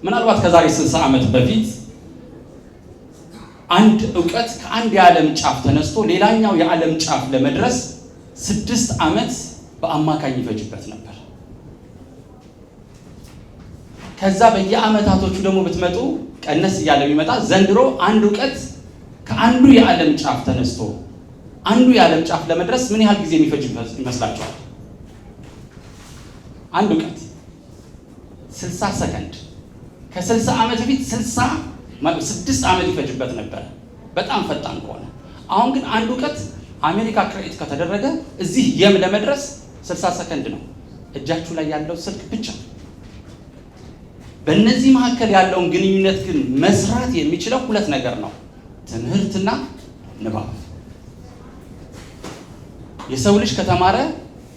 ምናልባት ከዛሬ 60 ዓመት በፊት አንድ ዕውቀት ከአንድ የዓለም ጫፍ ተነስቶ ሌላኛው የዓለም ጫፍ ለመድረስ 6 ዓመት በአማካኝ ይፈጅበት ነበር። ከዛ በየዓመታቶቹ ደግሞ ብትመጡ ቀነስ እያለ ቢመጣ ዘንድሮ አንድ ዕውቀት ከአንዱ የዓለም ጫፍ ተነስቶ አንዱ የዓለም ጫፍ ለመድረስ ምን ያህል ጊዜ የሚፈጅ ይመስላችኋል? አንድ ዕውቀት 60 ሰከንድ። ከ60 ዓመት በፊት 6 ዓመት ይፈጅበት ነበር በጣም ፈጣን ከሆነ። አሁን ግን አንድ ዕውቀት አሜሪካ ክሬት ከተደረገ እዚህ የም ለመድረስ 60 ሰከንድ ነው። እጃችሁ ላይ ያለው ስልክ ብቻ። በእነዚህ መካከል ያለውን ግንኙነት ግን መስራት የሚችለው ሁለት ነገር ነው፣ ትምህርትና ንባብ። የሰው ልጅ ከተማረ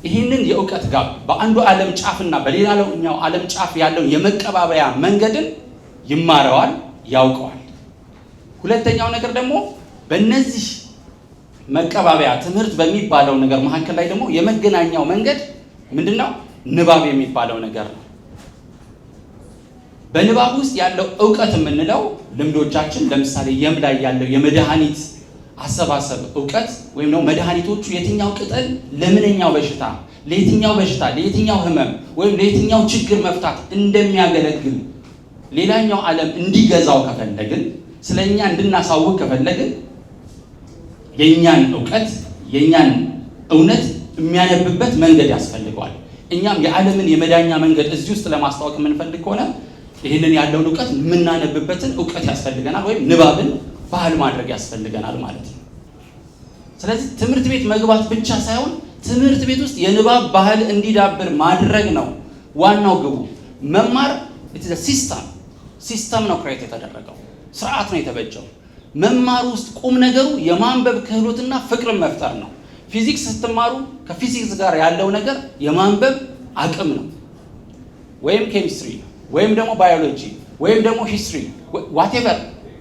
ይህንን የዕውቀት ጋር በአንዱ ዓለም ጫፍና በሌላኛው ዓለም ጫፍ ያለውን የመቀባበያ መንገድን ይማረዋል፣ ያውቀዋል። ሁለተኛው ነገር ደግሞ በእነዚህ መቀባበያ ትምህርት በሚባለው ነገር መካከል ላይ ደግሞ የመገናኛው መንገድ ምንድነው? ንባብ የሚባለው ነገር ነው። በንባብ ውስጥ ያለው ዕውቀት የምንለው ልምዶቻችን፣ ለምሳሌ የም ላይ ያለው የመድኃኒት አሰባሰብ ዕውቀት ወይም ነው መድኃኒቶቹ የትኛው ቅጠል ለምንኛው በሽታ፣ ለየትኛው በሽታ፣ ለየትኛው ህመም ወይም ለየትኛው ችግር መፍታት እንደሚያገለግል ሌላኛው ዓለም እንዲገዛው ከፈለግን፣ ስለኛ እንድናሳውቅ ከፈለግን የኛን ዕውቀት የኛን እውነት የሚያነብበት መንገድ ያስፈልገዋል። እኛም የዓለምን የመዳኛ መንገድ እዚህ ውስጥ ለማስተዋወቅ የምንፈልግ ከሆነ ይህንን ያለውን ዕውቀት የምናነብበትን ዕውቀት ያስፈልገናል፣ ወይም ንባብን ባህል ማድረግ ያስፈልገናል ማለት ነው። ስለዚህ ትምህርት ቤት መግባት ብቻ ሳይሆን ትምህርት ቤት ውስጥ የንባብ ባህል እንዲዳብር ማድረግ ነው ዋናው ግቡ። መማር ሲስተም ነው ክሬት የተደረገው፣ ስርዓት ነው የተበጀው። መማር ውስጥ ቁም ነገሩ የማንበብ ክህሎትና ፍቅርን መፍጠር ነው። ፊዚክስ ስትማሩ ከፊዚክስ ጋር ያለው ነገር የማንበብ አቅም ነው፣ ወይም ኬሚስትሪ ወይም ደግሞ ባዮሎጂ ወይም ደግሞ ሂስትሪ ዋቴቨር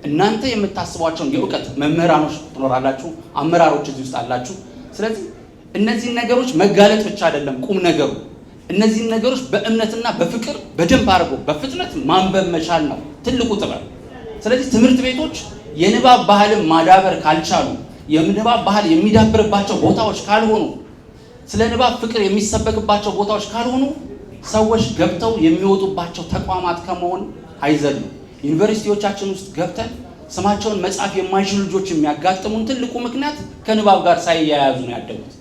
እናንተ የምታስቧቸውን የዕውቀት መምህራኖች ትኖራላችሁ፣ አመራሮች እዚህ ውስጥ አላችሁ። ስለዚህ እነዚህን ነገሮች መጋለጥ ብቻ አይደለም ቁም ነገሩ፣ እነዚህን ነገሮች በእምነትና በፍቅር በደንብ አድርጎ በፍጥነት ማንበብ መቻል ነው ትልቁ ጥበብ። ስለዚህ ትምህርት ቤቶች የንባብ ባህልን ማዳበር ካልቻሉ፣ የንባብ ባህል የሚዳብርባቸው ቦታዎች ካልሆኑ፣ ስለ ንባብ ፍቅር የሚሰበክባቸው ቦታዎች ካልሆኑ ሰዎች ገብተው የሚወጡባቸው ተቋማት ከመሆን አይዘሉም። ዩኒቨርሲቲዎቻችን ውስጥ ገብተን ስማቸውን መጻፍ የማይችሉ ልጆች የሚያጋጥሙን ትልቁ ምክንያት ከንባብ ጋር ሳይያያዙ ነው ያደጉት።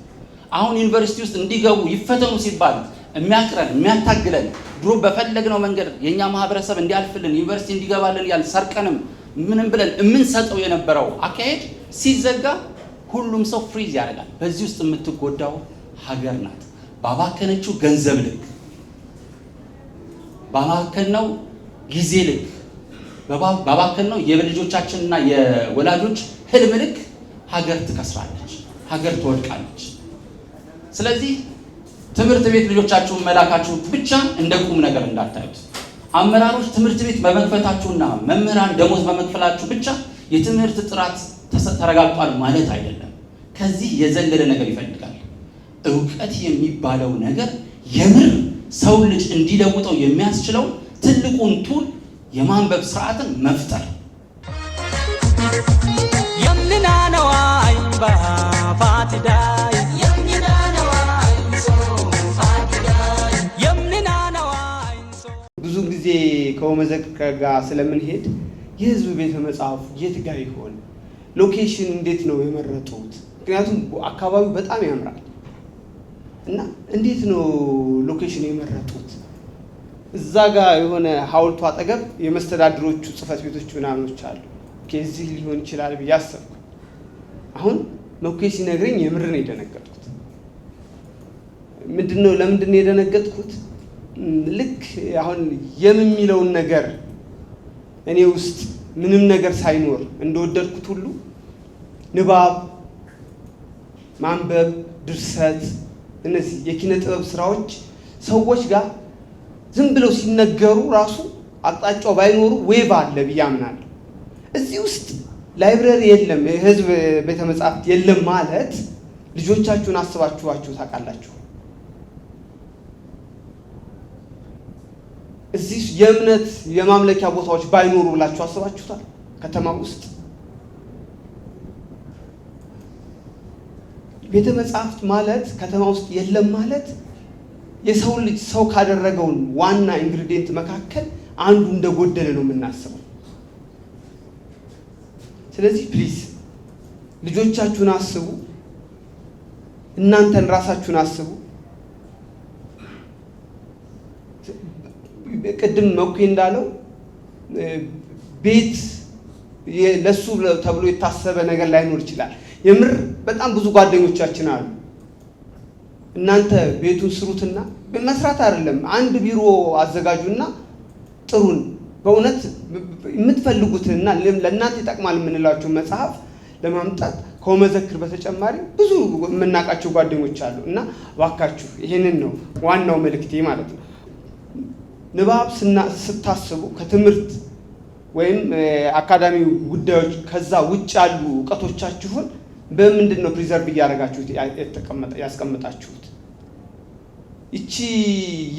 አሁን ዩኒቨርሲቲ ውስጥ እንዲገቡ ይፈተኑ ሲባል የሚያቅረን የሚያታግለን ድሮ በፈለግነው መንገድ የኛ ማህበረሰብ እንዲያልፍልን ዩኒቨርሲቲ እንዲገባልን ያል ሰርቀንም ምንም ብለን የምንሰጠው የነበረው አካሄድ ሲዘጋ ሁሉም ሰው ፍሪዝ ያደርጋል። በዚህ ውስጥ የምትጎዳው ሀገር ናት። ባባከነችው ገንዘብ ልክ፣ ባባከነው ጊዜ ልክ፣ ባባከነው የልጆቻችንና የወላጆች ህልም ልክ ሀገር ትከስራለች፣ ሀገር ትወድቃለች። ስለዚህ ትምህርት ቤት ልጆቻችሁን መላካችሁ ብቻ እንደ ቁም ነገር እንዳታዩት። አመራሮች ትምህርት ቤት በመክፈታችሁና መምህራን ደሞዝ በመክፈላችሁ ብቻ የትምህርት ጥራት ተረጋግጧል ማለት አይደለም። ከዚህ የዘለለ ነገር ይፈልጋል። ዕውቀት የሚባለው ነገር የምር ሰው ልጅ እንዲለውጠው የሚያስችለው ትልቁን ቱል የማንበብ ስርዓትን መፍጠር። ብዙ ጊዜ ከወመዘክር ጋር ስለምንሄድ የህዝብ ቤተ መጽሐፉ የት ጋር ይሆን? ሎኬሽን እንዴት ነው የመረጡት? ምክንያቱም አካባቢው በጣም ያምራል እና እንዴት ነው ሎኬሽን የመረጡት? እዛ ጋር የሆነ ሐውልቱ አጠገብ የመስተዳድሮቹ ጽህፈት ቤቶች ምናምኖች አሉ። ከዚህ ሊሆን ይችላል ብዬ አሰብኩ። አሁን መኩ ሲነግረኝ የምር ነው የደነገጥኩት። ለምንድን ነው የደነገጥኩት? ልክ አሁን የሚለውን ነገር እኔ ውስጥ ምንም ነገር ሳይኖር እንደወደድኩት ሁሉ ንባብ፣ ማንበብ፣ ድርሰት፣ እነዚህ የኪነ ጥበብ ስራዎች ሰዎች ጋር ዝም ብለው ሲነገሩ ራሱ አቅጣጫው ባይኖሩ ዌብ አለ ብዬ አምናለሁ። እዚህ ውስጥ ላይብረሪ የለም፣ የህዝብ ቤተ መጻሕፍት የለም ማለት ልጆቻችሁን አስባችኋቸው ታውቃላችሁ? እዚህ የእምነት የማምለኪያ ቦታዎች ባይኖሩ ብላችሁ አስባችሁታል? ከተማ ውስጥ ቤተ መጻሕፍት ማለት ከተማ ውስጥ የለም ማለት የሰው ልጅ ሰው ካደረገውን ዋና ኢንግሪዲየንት መካከል አንዱ እንደጎደለ ነው የምናስበው። ስለዚህ ፕሊዝ ልጆቻችሁን አስቡ፣ እናንተን ራሳችሁን አስቡ። ቅድም መኩ እንዳለው ቤት ለሱ ተብሎ የታሰበ ነገር ላይኖር ይችላል። የምር በጣም ብዙ ጓደኞቻችን አሉ። እናንተ ቤቱን ስሩትና መስራት አይደለም አንድ ቢሮ አዘጋጁና ጥሩን በእውነት የምትፈልጉትና ለእናንተ ይጠቅማል የምንላችሁ መጽሐፍ ለማምጣት ከመዘክር በተጨማሪ ብዙ የምናውቃቸው ጓደኞች አሉ እና እባካችሁ ይሄንን ነው ዋናው መልእክቴ ማለት ነው። ንባብ ስታስቡ ከትምህርት ወይም አካዳሚ ጉዳዮች ከዛ ውጭ ያሉ ዕውቀቶቻችሁን በምንድን ነው ፕሪዘርቭ እያደረጋችሁት ያስቀምጣችሁት? እቺ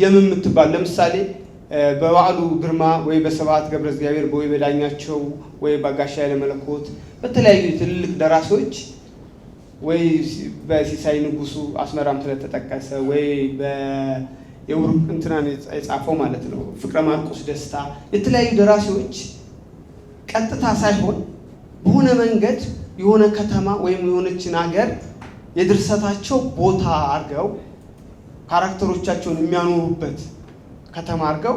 የምትባል ለምሳሌ በበዓሉ ግርማ ወይ በስብሐት ገብረ እግዚአብሔር ወይ በዳኛቸው ወይ በጋሻ ኃይለ መለኮት በተለያዩ ትልልቅ ደራሲዎች ወይ በሲሳይ ንጉሱ አስመራም ስለተጠቀሰ ወይ የውሩቅ እንትናን የጻፈው ማለት ነው ፍቅረ ማርቆስ ደስታ የተለያዩ ደራሲዎች ቀጥታ ሳይሆን በሆነ መንገድ የሆነ ከተማ ወይም የሆነችን ሀገር የድርሰታቸው ቦታ አድርገው ካራክተሮቻቸውን የሚያኖሩበት ከተማ አድርገው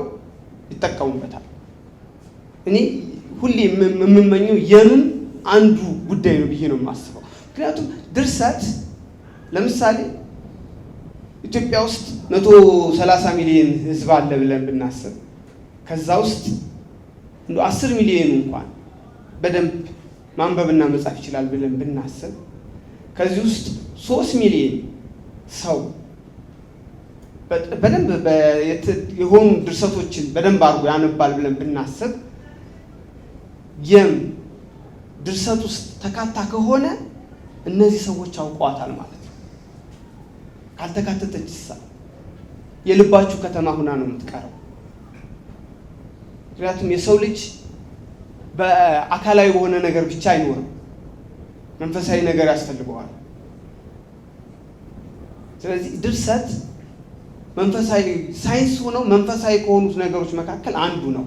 ይጠቀሙበታል። እኔ ሁሌ የምመኘው የምን አንዱ ጉዳይ ነው ብዬ ነው የማስበው። ምክንያቱም ድርሰት ለምሳሌ ኢትዮጵያ ውስጥ 130 ሚሊዮን ህዝብ አለ ብለን ብናስብ ከዛ ውስጥ 10 ሚሊዮን እንኳን በደንብ ማንበብና መጻፍ ይችላል ብለን ብናስብ ከዚህ ውስጥ 3 ሚሊዮን ሰው በደንብ የሆኑ ድርሰቶችን በደንብ አድርጎ ያነባል ብለን ብናስብ ድርሰት ውስጥ ተካታ ከሆነ እነዚህ ሰዎች አውቀዋታል ማለት ነው። ካልተካተተች የልባችሁ ከተማ ሆና ነው የምትቀረው። ምክንያቱም የሰው ልጅ በአካላዊ በሆነ ነገር ብቻ አይኖርም፣ መንፈሳዊ ነገር ያስፈልገዋል። ስለዚህ ድርሰት መንፈሳዊ ሳይንስ ሆነው መንፈሳዊ ከሆኑት ነገሮች መካከል አንዱ ነው።